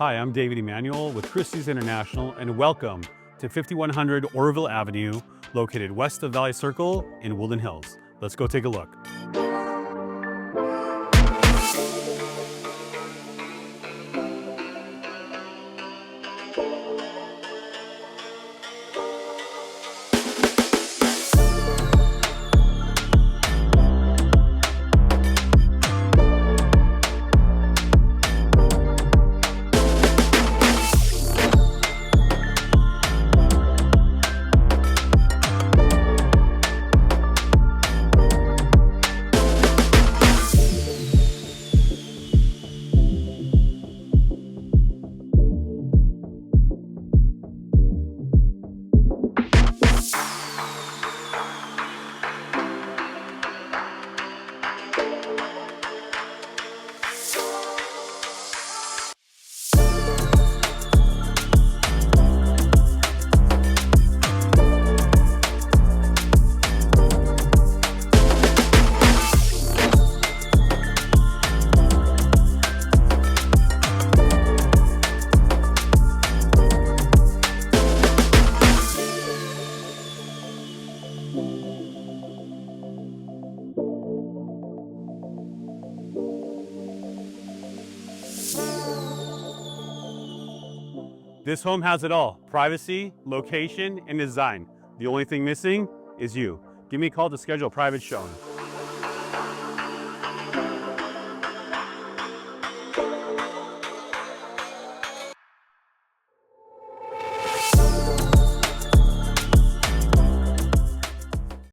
Hi, I'm David Emanuel with Christie's International, and welcome to 5100 Oroville Avenue, located west of Valley Circle in Woodland Hills. Let's go take a look. This home has it all: privacy, location, and design. The only thing missing is you. Give me a call to schedule a private showing.